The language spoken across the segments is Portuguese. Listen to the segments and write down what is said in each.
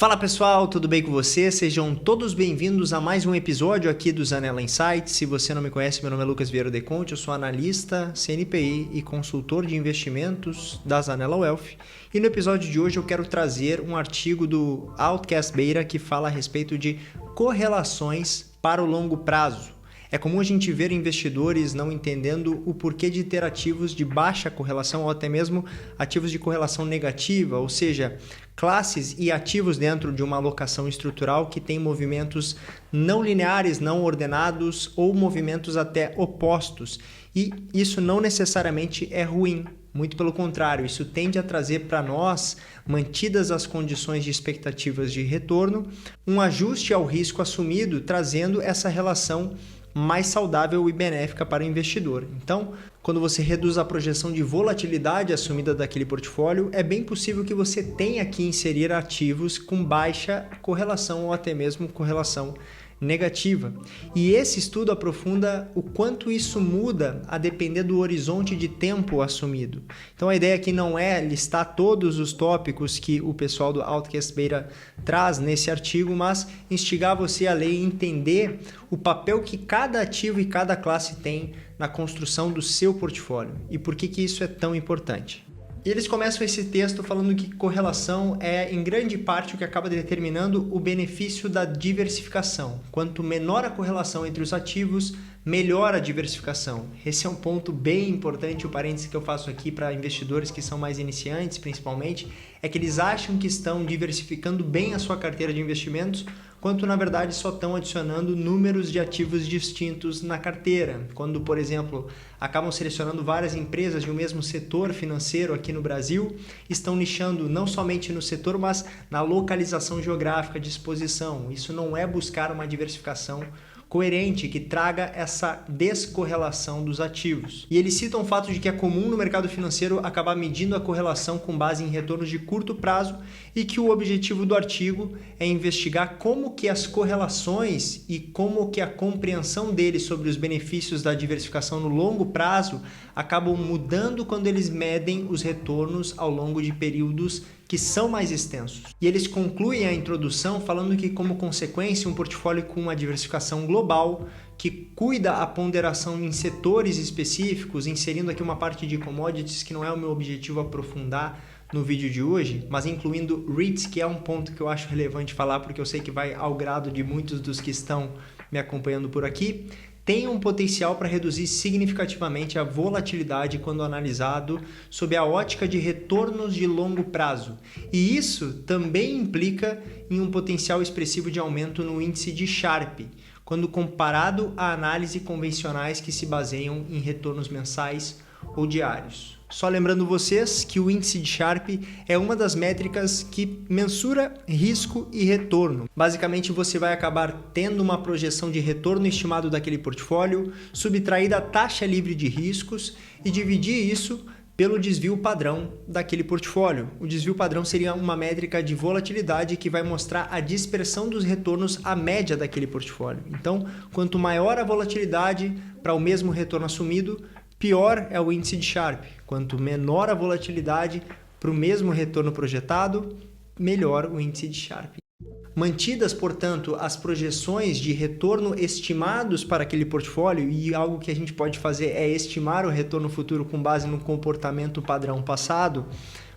Fala pessoal, tudo bem com vocês? Sejam todos bem-vindos a mais um episódio aqui do Zanella Insights. Se você não me conhece, meu nome é Lucas Vieira Deconte, eu sou analista, CNPI e consultor de investimentos da Zanella Wealth. E no episódio de hoje eu quero trazer um artigo do Outcast Beta que fala a respeito de correlações para o longo prazo. É comum a gente ver investidores não entendendo o porquê de ter ativos de baixa correlação ou até mesmo ativos de correlação negativa, ou seja, classes e ativos dentro de uma alocação estrutural que tem movimentos não lineares, não ordenados ou movimentos até opostos. E isso não necessariamente é ruim. Muito pelo contrário, isso tende a trazer para nós, mantidas as condições de expectativas de retorno, um ajuste ao risco assumido, trazendo essa relação mais saudável e benéfica para o investidor. Então, quando você reduz a projeção de volatilidade assumida daquele portfólio, é bem possível que você tenha que inserir ativos com baixa correlação ou até mesmo correlação negativa. E esse estudo aprofunda o quanto isso muda a depender do horizonte de tempo assumido. Então a ideia aqui não é listar todos os tópicos que o pessoal do Outcast Beta traz nesse artigo, mas instigar você a ler e entender o papel que cada ativo e cada classe tem na construção do seu portfólio e por que isso é tão importante. E eles começam esse texto falando que correlação é, em grande parte, o que acaba determinando o benefício da diversificação. Quanto menor a correlação entre os ativos, melhor a diversificação. Esse é um ponto bem importante, o parênteses que eu faço aqui para investidores que são mais iniciantes, principalmente, é que eles acham que estão diversificando bem a sua carteira de investimentos, quanto na verdade só estão adicionando números de ativos distintos na carteira. Quando, por exemplo, acabam selecionando várias empresas de um mesmo setor financeiro aqui no Brasil, estão nichando não somente no setor, mas na localização geográfica de exposição. Isso não é buscar uma diversificação coerente que traga essa descorrelação dos ativos. E eles citam o fato de que é comum no mercado financeiro acabar medindo a correlação com base em retornos de curto prazo e que o objetivo do artigo é investigar como que as correlações e como que a compreensão deles sobre os benefícios da diversificação no longo prazo acabam mudando quando eles medem os retornos ao longo de períodos que são mais extensos. E eles concluem a introdução falando que, como consequência, um portfólio com uma diversificação global, que cuida a ponderação em setores específicos, inserindo aqui uma parte de commodities que não é o meu objetivo aprofundar no vídeo de hoje, mas incluindo REITs, que é um ponto que eu acho relevante falar, porque eu sei que vai ao grado de muitos dos que estão me acompanhando por aqui, tem um potencial para reduzir significativamente a volatilidade quando analisado sob a ótica de retornos de longo prazo. E isso também implica em um potencial expressivo de aumento no índice de Sharpe, quando comparado a análises convencionais que se baseiam em retornos mensais ou diários. Só lembrando vocês que o índice de Sharpe é uma das métricas que mensura risco e retorno. Basicamente, você vai acabar tendo uma projeção de retorno estimado daquele portfólio, subtrair da taxa livre de riscos e dividir isso pelo desvio padrão daquele portfólio. O desvio padrão seria uma métrica de volatilidade que vai mostrar a dispersão dos retornos à média daquele portfólio. Então, quanto maior a volatilidade para o mesmo retorno assumido, pior é o índice de Sharpe. Quanto menor a volatilidade para o mesmo retorno projetado, melhor o índice de Sharpe. Mantidas, portanto, as projeções de retorno estimados para aquele portfólio, e algo que a gente pode fazer é estimar o retorno futuro com base no comportamento padrão passado,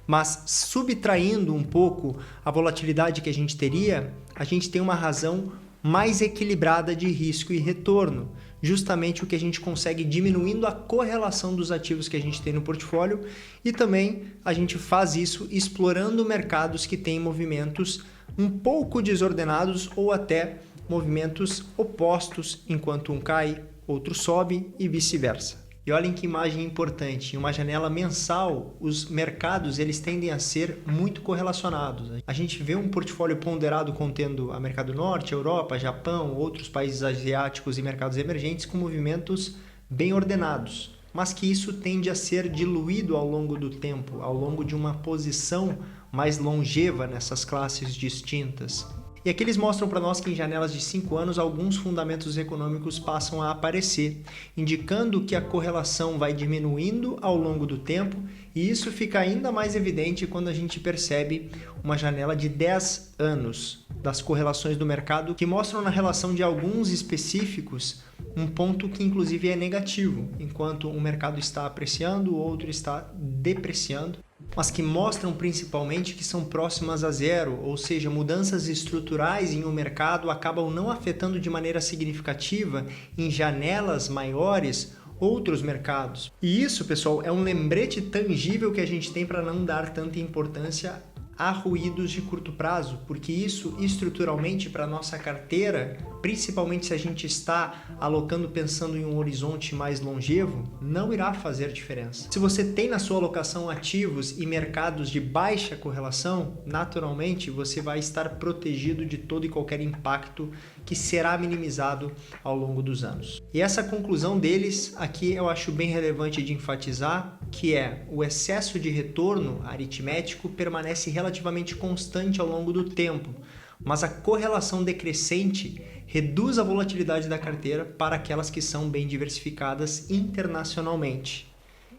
mas subtraindo um pouco a volatilidade que a gente teria, a gente tem uma razão mais equilibrada de risco e retorno, justamente o que a gente consegue diminuindo a correlação dos ativos que a gente tem no portfólio, e também a gente faz isso explorando mercados que têm movimentos um pouco desordenados ou até movimentos opostos, enquanto um cai, outro sobe e vice-versa. E olhem que imagem importante, em uma janela mensal, os mercados eles tendem a ser muito correlacionados. A gente vê um portfólio ponderado contendo a mercado norte, Europa, Japão, outros países asiáticos e mercados emergentes com movimentos bem ordenados, mas que isso tende a ser diluído ao longo do tempo, ao longo de uma posição mais longeva nessas classes distintas. E aqui eles mostram para nós que em janelas de 5 anos alguns fundamentos econômicos passam a aparecer, indicando que a correlação vai diminuindo ao longo do tempo, e isso fica ainda mais evidente quando a gente percebe uma janela de 10 anos das correlações do mercado que mostram na relação de alguns específicos um ponto que inclusive é negativo, enquanto um mercado está apreciando, o outro está depreciando, mas que mostram principalmente que são próximas a zero, ou seja, mudanças estruturais em um mercado acabam não afetando de maneira significativa em janelas maiores outros mercados. E isso, pessoal, é um lembrete tangível que a gente tem para não dar tanta importância a ruídos de curto prazo, porque isso estruturalmente para a nossa carteira, principalmente se a gente está alocando pensando em um horizonte mais longevo, não irá fazer diferença. Se você tem na sua alocação ativos e mercados de baixa correlação, naturalmente você vai estar protegido de todo e qualquer impacto que será minimizado ao longo dos anos. E essa conclusão deles aqui eu acho bem relevante de enfatizar, que é o excesso de retorno aritmético permanece relativamente constante ao longo do tempo, mas a correlação decrescente reduz a volatilidade da carteira para aquelas que são bem diversificadas internacionalmente.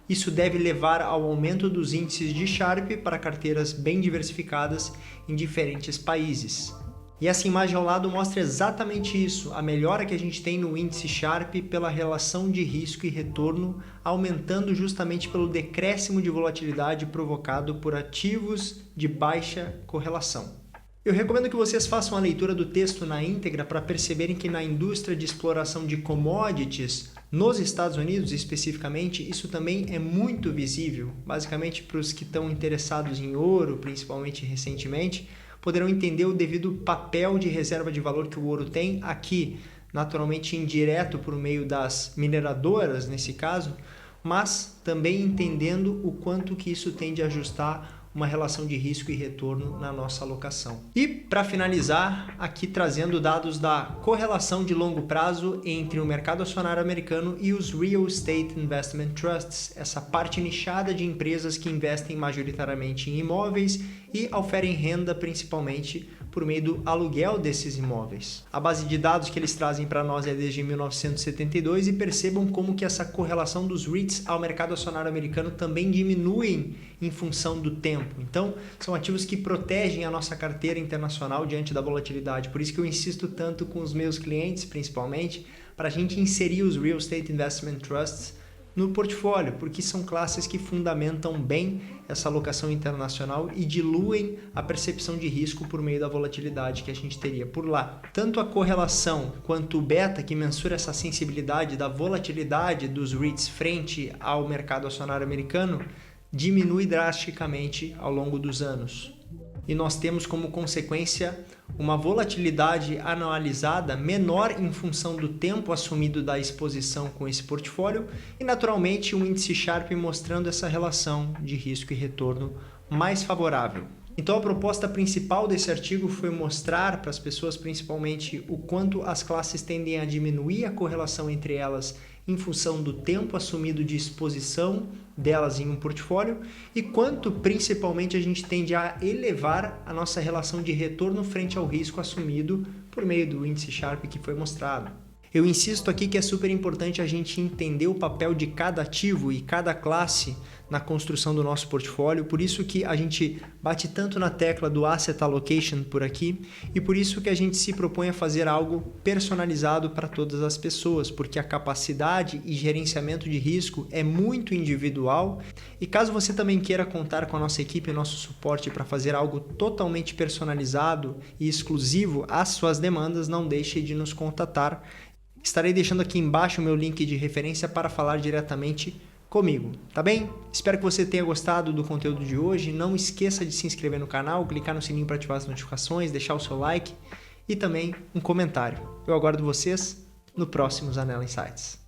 Isso deve levar ao aumento dos índices de Sharpe para carteiras bem diversificadas em diferentes países. E essa imagem ao lado mostra exatamente isso, a melhora que a gente tem no índice Sharpe pela relação de risco e retorno, aumentando justamente pelo decréscimo de volatilidade provocado por ativos de baixa correlação. Eu recomendo que vocês façam a leitura do texto na íntegra para perceberem que na indústria de exploração de commodities, nos Estados Unidos especificamente, isso também é muito visível. Basicamente, para os que estão interessados em ouro, principalmente recentemente, poderão entender o devido papel de reserva de valor que o ouro tem aqui, naturalmente indireto por meio das mineradoras, nesse caso, mas também entendendo o quanto que isso tem de ajustar uma relação de risco e retorno na nossa alocação. E para finalizar, aqui trazendo dados da correlação de longo prazo entre o mercado acionário americano e os Real Estate Investment Trusts, essa parte nichada de empresas que investem majoritariamente em imóveis e oferem renda principalmente por meio do aluguel desses imóveis. A base de dados que eles trazem para nós é desde 1972 e percebam como que essa correlação dos REITs ao mercado acionário americano também diminuem em função do tempo. Então, são ativos que protegem a nossa carteira internacional diante da volatilidade. Por isso que eu insisto tanto com os meus clientes, principalmente, para a gente inserir os Real Estate Investment Trusts no portfólio, porque são classes que fundamentam bem essa alocação internacional e diluem a percepção de risco por meio da volatilidade que a gente teria por lá. Tanto a correlação quanto o beta, que mensura essa sensibilidade da volatilidade dos REITs frente ao mercado acionário americano, diminui drasticamente ao longo dos anos. E nós temos como consequência uma volatilidade anualizada menor em função do tempo assumido da exposição com esse portfólio e, naturalmente, um índice Sharpe mostrando essa relação de risco e retorno mais favorável. Então, a proposta principal desse artigo foi mostrar para as pessoas, principalmente, o quanto as classes tendem a diminuir a correlação entre elas em função do tempo assumido de exposição delas em um portfólio e quanto, principalmente, a gente tende a elevar a nossa relação de retorno frente ao risco assumido por meio do índice Sharpe que foi mostrado. Eu insisto aqui que é super importante a gente entender o papel de cada ativo e cada classe na construção do nosso portfólio, por isso que a gente bate tanto na tecla do Asset Allocation por aqui e por isso que a gente se propõe a fazer algo personalizado para todas as pessoas, porque a capacidade e gerenciamento de risco é muito individual e caso você também queira contar com a nossa equipe e nosso suporte para fazer algo totalmente personalizado e exclusivo às suas demandas, não deixe de nos contatar. Estarei deixando aqui embaixo o meu link de referência para falar diretamente comigo, tá bem? Espero que você tenha gostado do conteúdo de hoje. Não esqueça de se inscrever no canal, clicar no sininho para ativar as notificações, deixar o seu like e também um comentário. Eu aguardo vocês no próximo Zanella Insights.